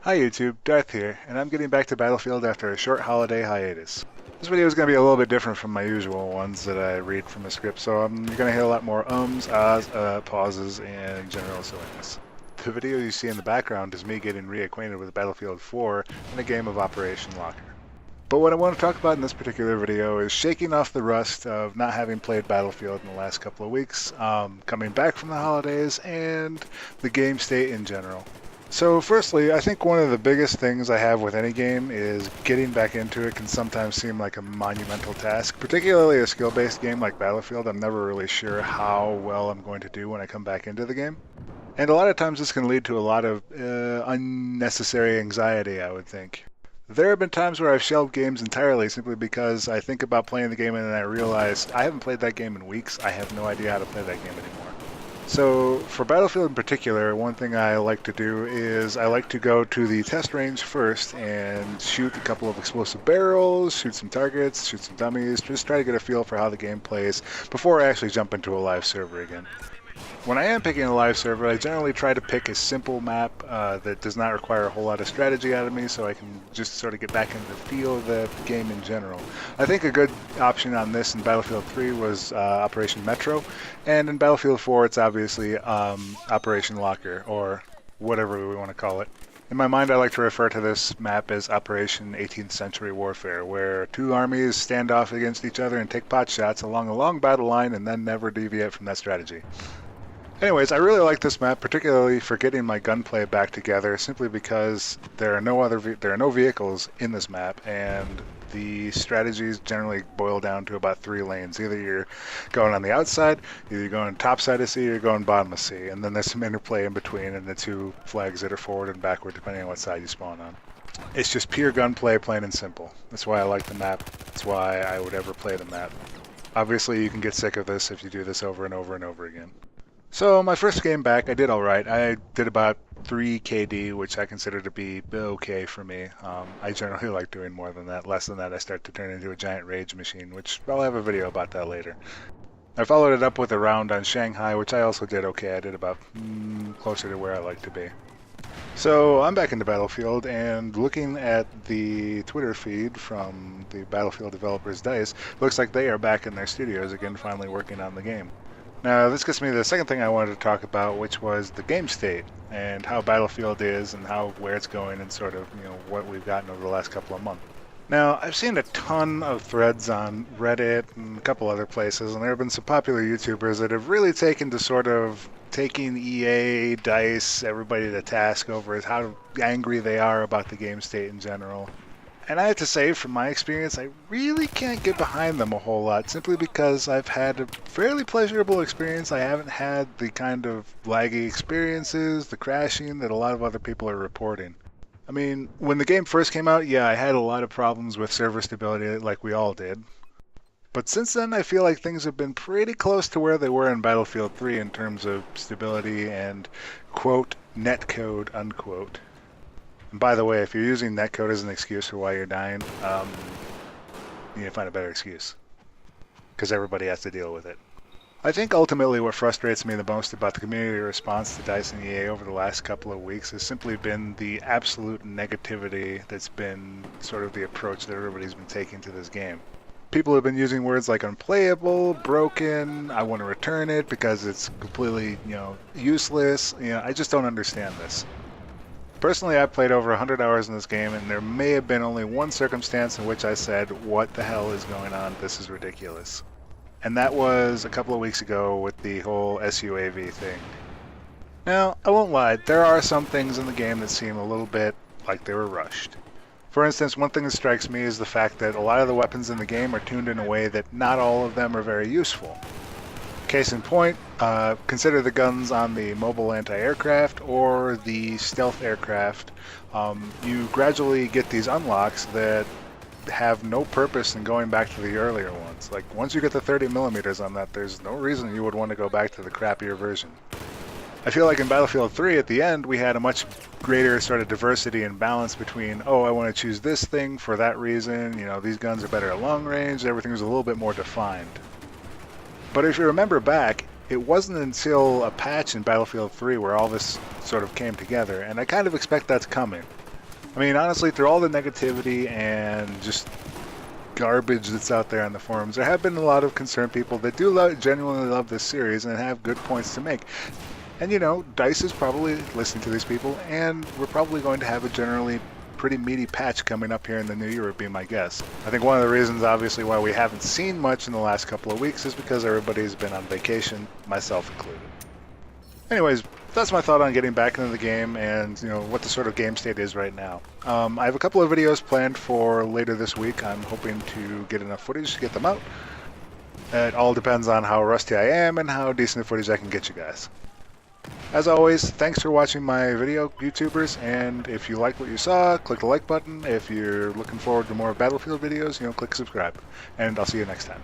Hi YouTube, Darth here, and I'm getting back to Battlefield after a short holiday hiatus. This video is going to be a little bit different from my usual ones that I read from the script, so you're going to hear a lot more ums, ahs, pauses, and general silliness. The video you see in the background is me getting reacquainted with Battlefield 4 in a game of Operation Locker. But what I want to talk about in this particular video is shaking off the rust of not having played Battlefield in the last couple of weeks, coming back from the holidays, and the game state in general. So firstly, I think one of the biggest things I have with any game is getting back into it can sometimes seem like a monumental task, particularly a skill-based game like Battlefield. I'm never really sure how well I'm going to do when I come back into the game. And a lot of times this can lead to a lot of unnecessary anxiety, I would think. There have been times where I've shelved games entirely simply because I think about playing the game and then I realize I haven't played that game in weeks. I have no idea how to play that game anymore. So for Battlefield in particular, one thing I like to do is I like to go to the test range first and shoot a couple of explosive barrels, shoot some targets, shoot some dummies, just try to get a feel for how the game plays before I actually jump into a live server again. When I am picking a live server, I generally try to pick a simple map that does not require a whole lot of strategy out of me, so I can just sort of get back into the feel of the game in general. I think a good option on this in Battlefield 3 was Operation Metro, and in Battlefield 4 it's obviously Operation Locker, or whatever we want to call it. In my mind, I like to refer to this map as Operation 18th Century Warfare, where two armies stand off against each other and take pot shots along a long battle line and then never deviate from that strategy. Anyways, I really like this map, particularly for getting my gunplay back together, simply because there are no vehicles in this map, and the strategies generally boil down to about 3 lanes. Either you're going on the outside, either you're going top side of C, or you're going bottom of C, and then there's some interplay in between, and the 2 flags that are forward and backward, depending on what side you spawn on. It's just pure gunplay, plain and simple. That's why I like the map. That's why I would ever play the map. Obviously, you can get sick of this if you do this over and over and over again. So my first game back, I did all right. I did about 3 KD, which I consider to be okay for me. I generally like doing more than that. Less than that, I start to turn into a giant rage machine, which I'll have a video about that later. I followed it up with a round on Shanghai, which I also did okay. I did about closer to where I like to be. So I'm back into Battlefield, and looking at the Twitter feed from the Battlefield developers DICE, looks like they are back in their studios again, finally working on the game. Now, this gets me to the second thing I wanted to talk about, which was the game state and how Battlefield is and where it's going and sort of, what we've gotten over the last couple of months. Now, I've seen a ton of threads on Reddit and a couple other places, and there have been some popular YouTubers that have really taken to sort of taking EA, DICE, everybody to task over how angry they are about the game state in general. And I have to say, from my experience, I really can't get behind them a whole lot, simply because I've had a fairly pleasurable experience. I haven't had the kind of laggy experiences, the crashing that a lot of other people are reporting. I mean, when the game first came out, yeah, I had a lot of problems with server stability like we all did. But since then, I feel like things have been pretty close to where they were in Battlefield 3 in terms of stability and, quote, netcode, unquote. And by the way, if you're using netcode as an excuse for why you're dying, you need to find a better excuse. Because everybody has to deal with it. I think ultimately what frustrates me the most about the community response to DICE and EA over the last couple of weeks has simply been the absolute negativity that's been sort of the approach that everybody's been taking to this game. People have been using words like unplayable, broken, I want to return it because it's completely, useless. I just don't understand this. Personally, I've played over 100 hours in this game, and there may have been only one circumstance in which I said, what the hell is going on? This is ridiculous. And that was a couple of weeks ago with the whole SUAV thing. Now, I won't lie, there are some things in the game that seem a little bit like they were rushed. For instance, one thing that strikes me is the fact that a lot of the weapons in the game are tuned in a way that not all of them are very useful. Case in point, consider the guns on the mobile anti-aircraft or the stealth aircraft. You gradually get these unlocks that have no purpose in going back to the earlier ones. Like, once you get the 30mm on that, there's no reason you would want to go back to the crappier version. I feel like in Battlefield 3 at the end, we had a much greater sort of diversity and balance between, oh, I want to choose this thing for that reason, these guns are better at long range, everything was a little bit more defined. But if you remember back, it wasn't until a patch in Battlefield 3 where all this sort of came together, and I kind of expect that's coming. I mean, honestly, through all the negativity and just garbage that's out there on the forums, there have been a lot of concerned people that do genuinely love this series and have good points to make. And you know, DICE is probably listening to these people, and we're probably going to have a generally pretty meaty patch coming up here in the new year, would be my guess. I think one of the reasons, obviously, why we haven't seen much in the last couple of weeks is because everybody's been on vacation, myself included. Anyways, that's my thought on getting back into the game and, you know, what the sort of game state is right now. I have a couple of videos planned for later this week. I'm hoping to get enough footage to get them out. It all depends on how rusty I am and how decent footage I can get you guys. As always, thanks for watching my video, YouTubers, and if you like what you saw, click the like button. If you're looking forward to more Battlefield videos, you know, click subscribe. And I'll see you next time.